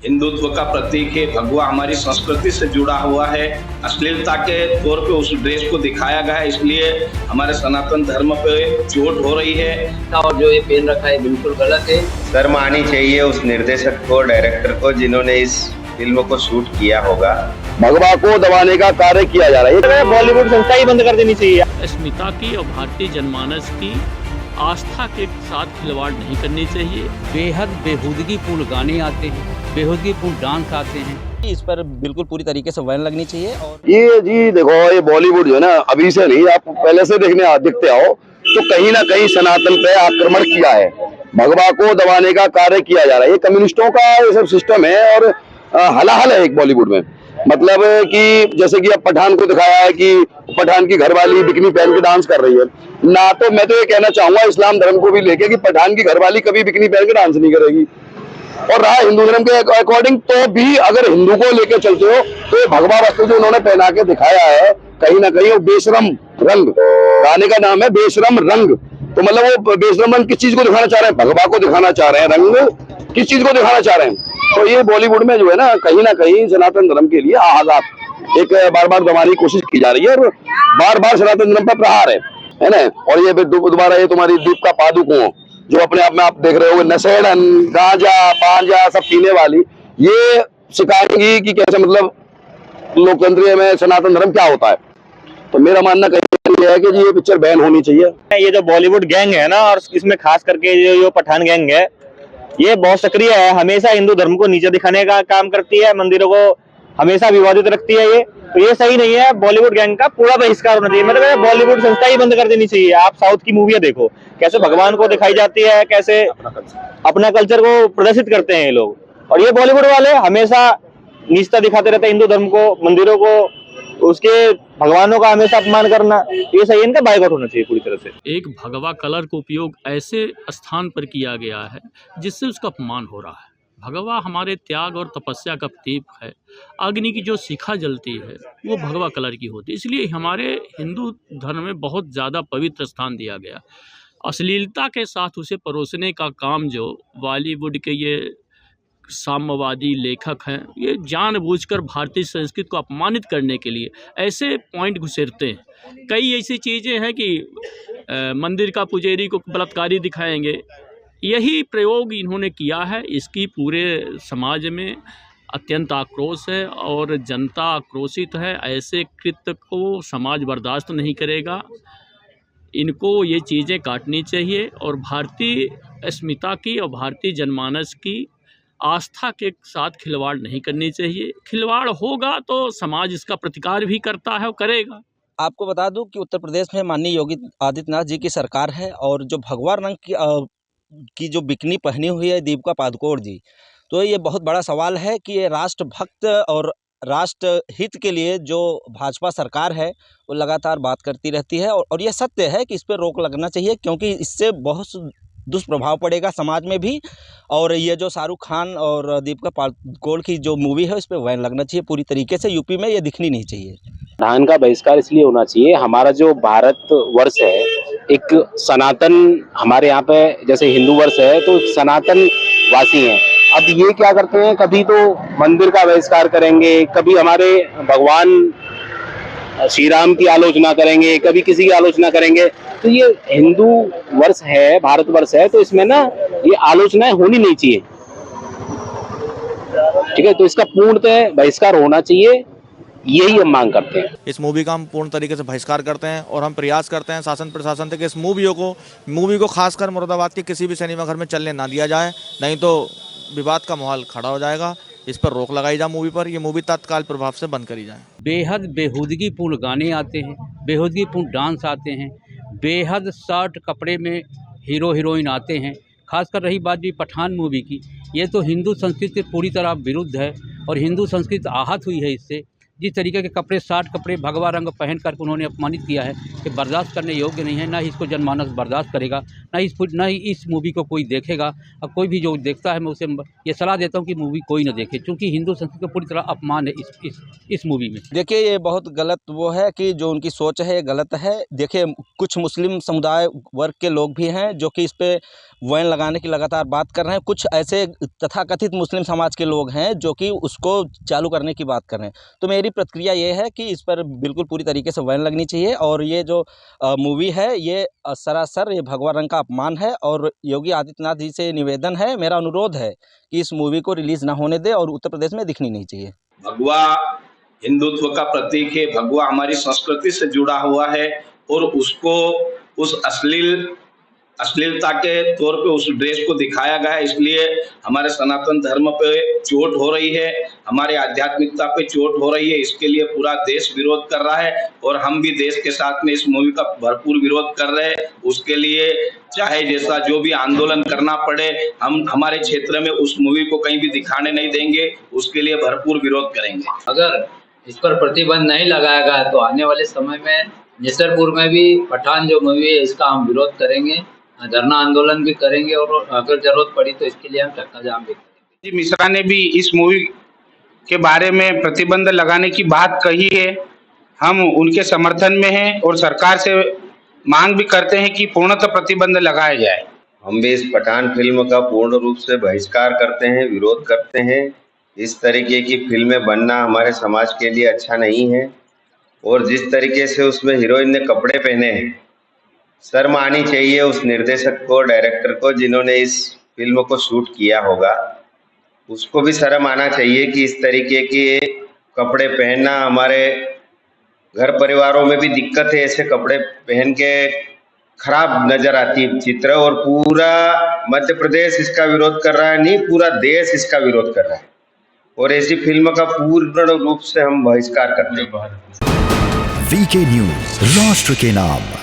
हिंदुत्व का प्रतीक है। भगवा हमारी संस्कृति से जुड़ा हुआ है। अश्लीलता के तौर पे उस ड्रेस को दिखाया गया है, इसलिए हमारे सनातन धर्म पे चोट हो रही है। और जो ये पहन रखा है बिल्कुल गलत है। शर्म आनी चाहिए उस निर्देशक को, डायरेक्टर को, जिन्होंने इस फिल्म को शूट किया होगा। भगवा को दबाने का कार्य किया जा रहा है। बॉलीवुड संस्था ही बंद कर देनी चाहिए। अस्मिता की और भारतीय जनमानस की आस्था के साथ खिलवाड़ नहीं करनी चाहिए। बेहद बेहूदगीपूर्ण गाने आते हैं, बेहूदगीपूर्ण डांस आते हैं। इस पर बिल्कुल पूरी तरीके से बैन लगनी चाहिए। और ये जी देखो, ये बॉलीवुड जो है ना, अभी से नहीं, आप पहले से दिखते आओ तो कहीं ना कहीं सनातन पे आक्रमण किया है। भगवा को दबाने का कार्य किया जा रहा है। ये कम्युनिस्टों का ये सब सिस्टम है और हलाहल है एक बॉलीवुड में। मतलब कि जैसे कि अब पठान को दिखाया है कि पठान की घरवाली बिकनी पहन के डांस कर रही है ना, तो मैं तो ये कहना चाहूंगा इस्लाम धर्म को भी लेके कि पठान की घरवाली कभी बिकनी पहन के डांस नहीं करेगी। और रहा हिंदू धर्म के अकॉर्डिंग, तो भी अगर हिंदू को लेके चलते हो तो ये भगवा वस्त्र जो उन्होंने पहना के दिखाया है, कहीं ना कहीं वो बेशरम रंग, गाने का नाम है बेशरम रंग। तो मतलब वो बेशरम रंग किस चीज को दिखाना चाह रहे हैं? भगवा को दिखाना चाह रहे हैं। रंग किस चीज को दिखाना चाह रहे हैं? तो ये बॉलीवुड में जो है ना कहीं सनातन धर्म के लिए आघात एक बार बार दबाने की कोशिश की जा रही है और बार बार सनातन धर्म पर प्रहार है ना। और ये दोबारा ये तुम्हारी दीपिका पादुकोण जो अपने आप में आप देख रहे हो नशेड़न, गांजा, पांजा सब पीने वाली, ये सिखाएंगी कि कैसे मतलब लोकतंत्र में सनातन धर्म क्या होता है। तो मेरा मानना कहीं ये है कि ये पिक्चर बैन होनी चाहिए। ये जो बॉलीवुड गैंग है ना, और इसमें खास करके जो पठान गैंग है, ये बहुत सक्रिय है। हमेशा हिंदू धर्म को नीचे दिखाने का काम करती है, मंदिरों को हमेशा विवादित रखती है। ये सही नहीं है। बॉलीवुड गैंग का पूरा बहिष्कार होना चाहिए। मतलब बॉलीवुड संस्था ही बंद कर देनी चाहिए। आप साउथ की मूवियां देखो, कैसे भगवान को दिखाई जाती है, कैसे अपना कल्चर को प्रदर्शित करते हैं ये लोग। और ये बॉलीवुड वाले हमेशा नीचता दिखाते रहते हैं हिंदू धर्म को, मंदिरों को, उसके भगवानों का हमेशा अपमान करना। ये सही है, इनका बाइकआउट होना चाहिए पूरी तरह से। एक भगवा कलर का उपयोग ऐसे स्थान पर किया गया है जिससे उसका अपमान हो रहा है। भगवा हमारे त्याग और तपस्या का प्रतीक है। अग्नि की जो शिखा जलती है वो भगवा कलर की होती है, इसलिए हमारे हिंदू धर्म में बहुत ज़्यादा पवित्र स्थान दिया गया। अश्लीलता के साथ उसे परोसने का काम जो बॉलीवुड के ये साम्यवादी लेखक हैं, ये जानबूझकर भारतीय संस्कृति को अपमानित करने के लिए ऐसे पॉइंट घुसेरते हैं। कई ऐसी चीज़ें हैं कि मंदिर का पुजारी को बलात्कारी दिखाएंगे। यही प्रयोग इन्होंने किया है। इसकी पूरे समाज में अत्यंत आक्रोश है और जनता आक्रोशित है। ऐसे कृत्य को समाज बर्दाश्त नहीं करेगा। इनको ये चीज़ें काटनी चाहिए और भारतीय अस्मिता की और भारतीय जनमानस की आस्था के साथ खिलवाड़ नहीं करनी चाहिए। खिलवाड़ होगा तो समाज इसका प्रतिकार भी करता है और करेगा। आपको बता दूं कि उत्तर प्रदेश में माननीय योगी आदित्यनाथ जी की सरकार है, और जो भगवा रंग की जो बिकनी पहनी हुई है दीपिका पादुकोण जी, तो ये बहुत बड़ा सवाल है कि ये राष्ट्रभक्त और राष्ट्र हित के लिए जो भाजपा सरकार है वो लगातार बात करती रहती है। और ये सत्य है कि इस पर रोक लगना चाहिए, क्योंकि इससे बहुत दुष्प्रभाव पड़ेगा समाज में भी। और ये जो शाहरुख खान और दीपिका पादुकोण की जो मूवी है, इस पर बैन लगना चाहिए पूरी तरीके से। यूपी में ये दिखनी नहीं चाहिए। पठान का बहिष्कार इसलिए होना चाहिए, हमारा जो भारत वर्ष है एक सनातन, हमारे यहाँ पे जैसे हिंदू वर्ष है तो सनातन वासी हैं। अब ये क्या करते हैं, कभी तो मंदिर का बहिष्कार करेंगे, कभी हमारे भगवान श्री राम की आलोचना करेंगे, कभी किसी की आलोचना करेंगे। तो ये हिंदू वर्ष है, भारत वर्ष है, तो इसमें ना ये आलोचनाएं होनी नहीं चाहिए। ठीक है, तो इसका पूर्णतः बहिष्कार होना चाहिए, यही हम मांग करते हैं। इस मूवी का हम पूर्ण तरीके से बहिष्कार करते हैं और हम प्रयास करते हैं शासन प्रशासन से कि इस मूवी को खासकर मुरादाबाद के किसी भी सिनेमा घर में चलने ना दिया जाए, नहीं तो विवाद का माहौल खड़ा हो जाएगा। इस पर रोक लगाई जाए मूवी पर। ये मूवी तत्काल प्रभाव से बंद करी जाए। बेहद बेहूदगीपूर्ण गाने आते हैं, बेहूदगीपूर्ण डांस आते हैं, बेहद शर्ट कपड़े में हीरो हीरोइन आते हैं। खासकर रही बात भी पठान मूवी की, ये तो हिंदू संस्कृति के पूरी तरह विरुद्ध है और हिंदू संस्कृति आहत हुई है इससे। जिस तरीके के कपड़े, 60 कपड़े भगवा रंग पहन कर उन्होंने अपमानित किया है कि बर्दाश्त करने योग्य नहीं है। ना ही इसको जनमानस बर्दाश्त करेगा, ना ही इस मूवी को कोई देखेगा। अब कोई भी जो देखता है, मैं उसे ये सलाह देता हूँ कि मूवी कोई ना देखे, क्योंकि हिंदू संस्कृति का पूरी तरह अपमान है इस मूवी में। देखिए, ये बहुत गलत वो है कि जो उनकी सोच है ये गलत है। देखिए, कुछ मुस्लिम समुदाय वर्ग के लोग भी हैं जो कि इस पे वैन लगाने की लगातार बात कर रहे हैं। कुछ ऐसे तथाकथित मुस्लिम समाज के लोग हैं जो कि उसको चालू करने की बात कर रहे हैं। तो मेरी प्रतिक्रिया ये है कि इस पर बिल्कुल पूरी तरीके से वैन लगनी चाहिए और ये जो मूवी है ये सरासर ये भगवा रंग का अपमान है। और योगी आदित्यनाथ जी से निवेदन है, मेरा अनुरोध है कि इस मूवी को रिलीज़ ना होने दे और उत्तर प्रदेश में दिखनी नहीं चाहिए। भगवा हिंदुत्व का प्रतीक है, भगवा हमारी संस्कृति से जुड़ा हुआ है और उसको उस अश्लीलता के तौर पे उस ड्रेस को दिखाया गया है। इसलिए हमारे सनातन धर्म पे चोट हो रही है, हमारे आध्यात्मिकता पे चोट हो रही है। इसके लिए पूरा देश विरोध कर रहा है और हम भी देश के साथ में इस मूवी का भरपूर विरोध कर रहे हैं। उसके लिए चाहे जैसा जो भी आंदोलन करना पड़े, हम हमारे क्षेत्र में उस मूवी को कहीं भी दिखाने नहीं देंगे, उसके लिए भरपूर विरोध करेंगे। अगर इस पर प्रतिबंध नहीं लगाया गया तो आने वाले समय में निसरपुर में भी पठान जो मूवी है इसका हम विरोध करेंगे, धरना आंदोलन भी करेंगे और अगर जरूरत पड़ी तो इसके लिए हम चक्का जाम भी करेंगे। जी मिश्रा ने भी इस मूवी के बारे में प्रतिबंध लगाने की बात कही है। हम उनके समर्थन में हैं और सरकार से मांग भी करते हैं कि पूर्णतः प्रतिबंध लगाया जाए। हम भी इस पठान फिल्म का पूर्ण रूप से बहिष्कार करते हैं, विरोध करते हैं। इस तरीके की फिल्में बनना हमारे समाज के लिए अच्छा नहीं है और जिस तरीके से उसमें हीरोइन ने कपड़े पहने हैं, शर्म आनी चाहिए उस निर्देशक को, डायरेक्टर को, जिन्होंने इस फिल्म को शूट किया होगा। उसको भी शर्म आना चाहिए कि इस तरीके के कपड़े पहनना हमारे घर परिवारों में भी दिक्कत है। ऐसे कपड़े पहन के खराब नजर आती है चित्र और पूरा मध्य प्रदेश इसका विरोध कर रहा है, नहीं पूरा देश इसका विरोध कर रहा है और ऐसी फिल्म का पूर्ण रूप से हम बहिष्कार करते हैं। वीके न्यूज़, राष्ट्र के नाम।